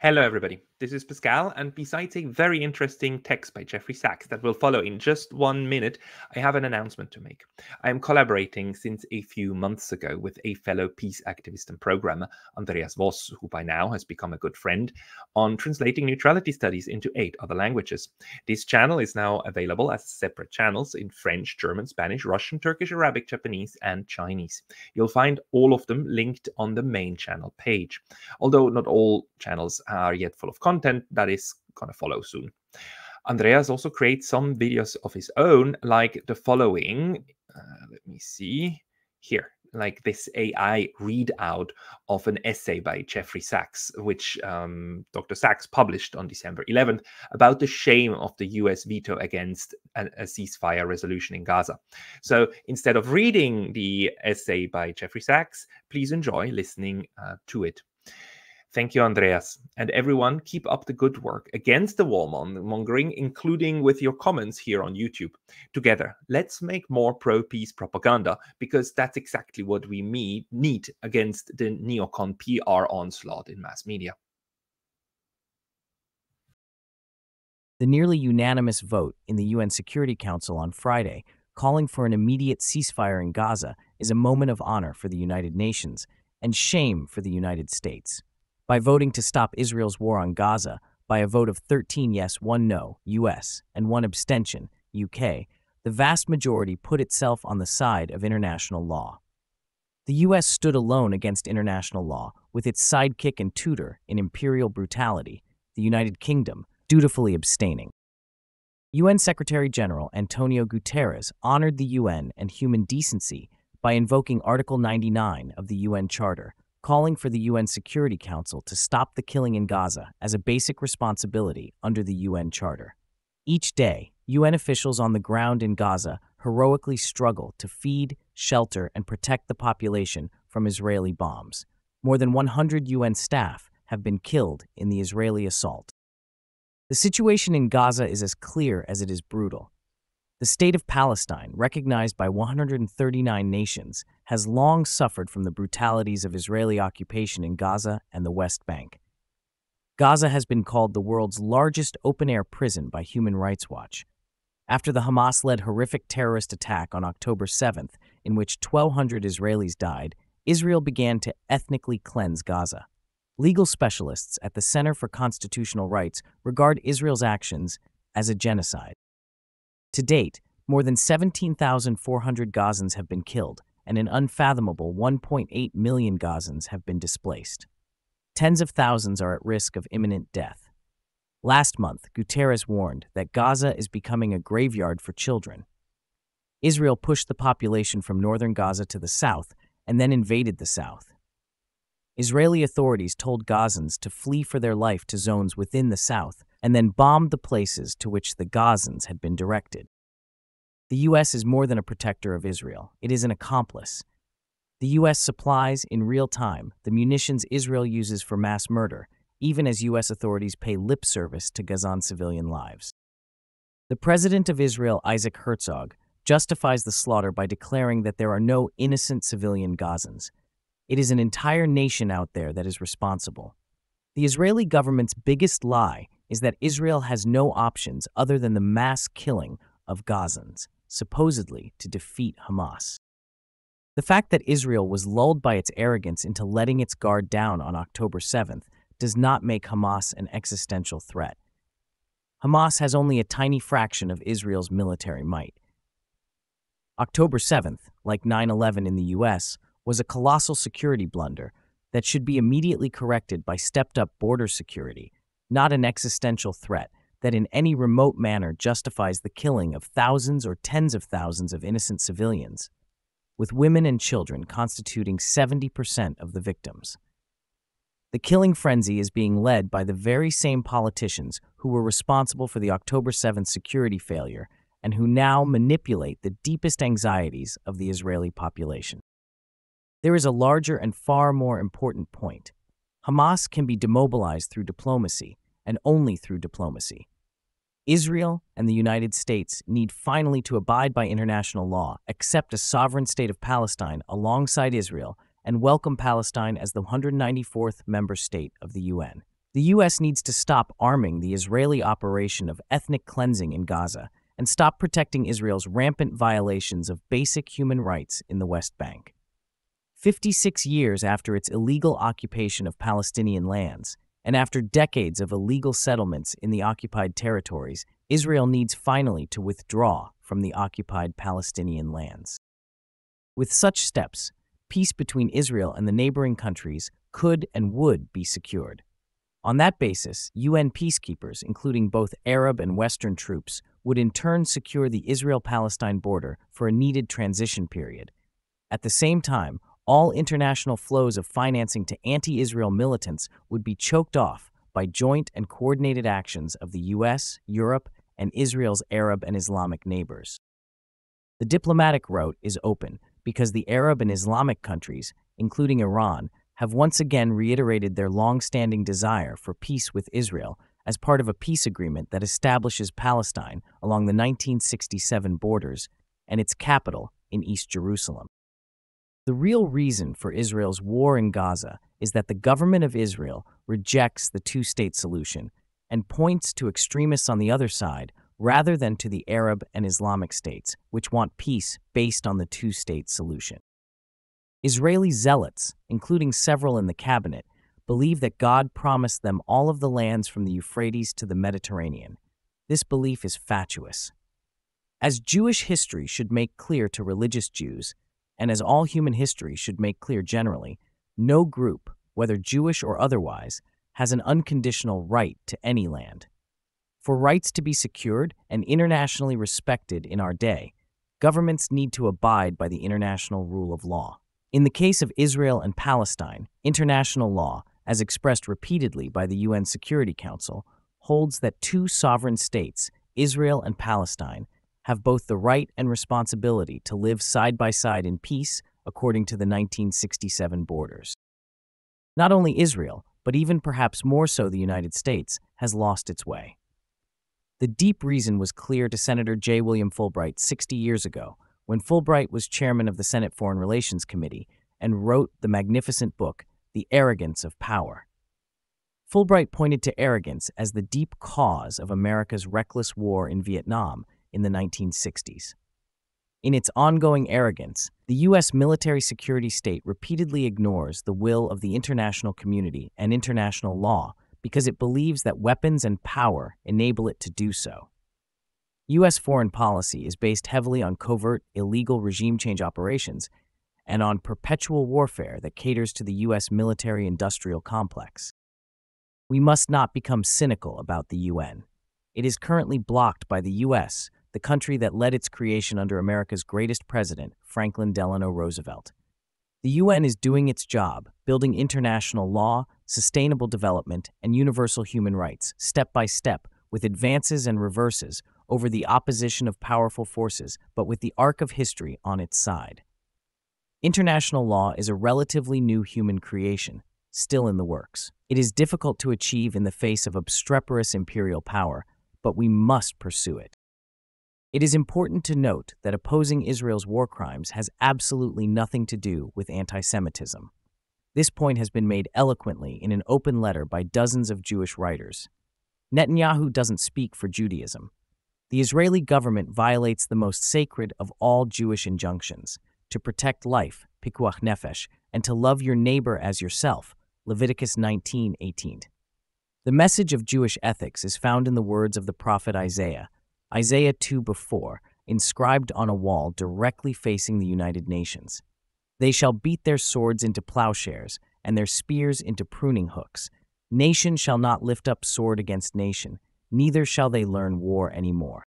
Hello, everybody. This is Pascal, and besides a very interesting text by Jeffrey Sachs that will follow in just 1 minute, I have an announcement to make. I am collaborating since a few months ago with a fellow peace activist and programmer, Andreas Voss, who by now has become a good friend, on translating neutrality studies into 8 other languages. This channel is now available as separate channels in French, German, Spanish, Russian, Turkish, Arabic, Japanese, and Chinese. You'll find all of them linked on the main channel page. Although not all channels are yet full of content, that is going to follow soon. Andreas also creates some videos of his own, like the following. Let me see here, like this AI readout of an essay by Jeffrey Sachs, which Dr. Sachs published on December 11th about the shame of the US veto against a ceasefire resolution in Gaza. So instead of reading the essay by Jeffrey Sachs, please enjoy listening to it. Thank you, Andreas. And everyone, keep up the good work against the warmongering, including with your comments here on YouTube. Together, let's make more pro-peace propaganda, because that's exactly what we need against the neocon PR onslaught in mass media. The nearly unanimous vote in the UN Security Council on Friday, calling for an immediate ceasefire in Gaza, is a moment of honor for the United Nations and shame for the United States. By voting to stop Israel's war on Gaza by a vote of 13 yes, 1 no, US, and 1 abstention, UK, the vast majority put itself on the side of international law. The US stood alone against international law, with its sidekick and tutor in imperial brutality, the United Kingdom, dutifully abstaining. UN Secretary-General Antonio Guterres honored the UN and human decency by invoking Article 99 of the UN Charter, calling for the UN Security Council to stop the killing in Gaza as a basic responsibility under the UN Charter. Each day, UN officials on the ground in Gaza heroically struggle to feed, shelter, and protect the population from Israeli bombs. More than 100 UN staff have been killed in the Israeli assault. The situation in Gaza is as clear as it is brutal. The State of Palestine, recognized by 139 nations, has long suffered from the brutalities of Israeli occupation in Gaza and the West Bank. Gaza has been called the world's largest open-air prison by Human Rights Watch. After the Hamas-led horrific terrorist attack on October 7th, in which 1,200 Israelis died, Israel began to ethnically cleanse Gaza. Legal specialists at the Center for Constitutional Rights regard Israel's actions as a genocide. To date, more than 17,400 Gazans have been killed, and an unfathomable 1.8 million Gazans have been displaced. Tens of thousands are at risk of imminent death. Last month, Guterres warned that Gaza is becoming a graveyard for children. Israel pushed the population from northern Gaza to the south and then invaded the south. Israeli authorities told Gazans to flee for their life to zones within the south, and then bombed the places to which the Gazans had been directed. The U.S. is more than a protector of Israel. It is an accomplice. The U.S. supplies, in real time, the munitions Israel uses for mass murder, even as U.S. authorities pay lip service to Gazan civilian lives. The President of Israel, Isaac Herzog, justifies the slaughter by declaring that there are no innocent civilian Gazans. It is an entire nation out there that is responsible. The Israeli government's biggest lie is that Israel has no options other than the mass killing of Gazans, supposedly to defeat Hamas. The fact that Israel was lulled by its arrogance into letting its guard down on October 7th does not make Hamas an existential threat. Hamas has only a tiny fraction of Israel's military might. October 7th, like 9/11 in the U.S., was a colossal security blunder that should be immediately corrected by stepped-up border security, not an existential threat that in any remote manner justifies the killing of thousands or tens of thousands of innocent civilians, with women and children constituting 70% of the victims. The killing frenzy is being led by the very same politicians who were responsible for the October 7th security failure and who now manipulate the deepest anxieties of the Israeli population. There is a larger and far more important point. Hamas can be demobilized through diplomacy, and only through diplomacy. Israel and the United States need finally to abide by international law, accept a sovereign state of Palestine alongside Israel, and welcome Palestine as the 194th member state of the UN. The U.S. needs to stop arming the Israeli operation of ethnic cleansing in Gaza and stop protecting Israel's rampant violations of basic human rights in the West Bank. 56 years after its illegal occupation of Palestinian lands, and after decades of illegal settlements in the occupied territories, Israel needs finally to withdraw from the occupied Palestinian lands. With such steps, peace between Israel and the neighboring countries could and would be secured. On that basis, UN peacekeepers, including both Arab and Western troops, would in turn secure the Israel-Palestine border for a needed transition period. At the same time, all international flows of financing to anti-Israel militants would be choked off by joint and coordinated actions of the US, Europe, and Israel's Arab and Islamic neighbors. The diplomatic route is open because the Arab and Islamic countries, including Iran, have once again reiterated their long-standing desire for peace with Israel as part of a peace agreement that establishes Palestine along the 1967 borders and its capital in East Jerusalem. The real reason for Israel's war in Gaza is that the government of Israel rejects the two-state solution and points to extremists on the other side rather than to the Arab and Islamic states, which want peace based on the two-state solution. Israeli zealots, including several in the cabinet, believe that God promised them all of the lands from the Euphrates to the Mediterranean. This belief is fatuous. As Jewish history should make clear to religious Jews, and as all human history should make clear generally, no group, whether Jewish or otherwise, has an unconditional right to any land. For rights to be secured and internationally respected in our day, governments need to abide by the international rule of law. In the case of Israel and Palestine, international law, as expressed repeatedly by the UN Security Council, holds that two sovereign states, Israel and Palestine, have both the right and responsibility to live side by side in peace according to the 1967 borders. Not only Israel, but even perhaps more so the United States, has lost its way. The deep reason was clear to Senator J. William Fulbright 60 years ago, when Fulbright was chairman of the Senate Foreign Relations Committee and wrote the magnificent book, The Arrogance of Power. Fulbright pointed to arrogance as the deep cause of America's reckless war in Vietnam in the 1960s. In its ongoing arrogance, the U.S. military security state repeatedly ignores the will of the international community and international law because it believes that weapons and power enable it to do so. U.S. foreign policy is based heavily on covert, illegal regime change operations and on perpetual warfare that caters to the U.S. military-industrial complex. We must not become cynical about the UN. It is currently blocked by the U.S., the country that led its creation under America's greatest president, Franklin Delano Roosevelt. The UN is doing its job, building international law, sustainable development, and universal human rights, step by step, with advances and reverses over the opposition of powerful forces, but with the arc of history on its side. International law is a relatively new human creation, still in the works. It is difficult to achieve in the face of obstreperous imperial power, but we must pursue it. It is important to note that opposing Israel's war crimes has absolutely nothing to do with anti-Semitism. This point has been made eloquently in an open letter by dozens of Jewish writers. Netanyahu doesn't speak for Judaism. The Israeli government violates the most sacred of all Jewish injunctions, to protect life, pikuach nefesh, and to love your neighbor as yourself, Leviticus 19:18. The message of Jewish ethics is found in the words of the prophet Isaiah 2:4, inscribed on a wall directly facing the United Nations. They shall beat their swords into plowshares and their spears into pruning hooks. Nation shall not lift up sword against nation, neither shall they learn war any more.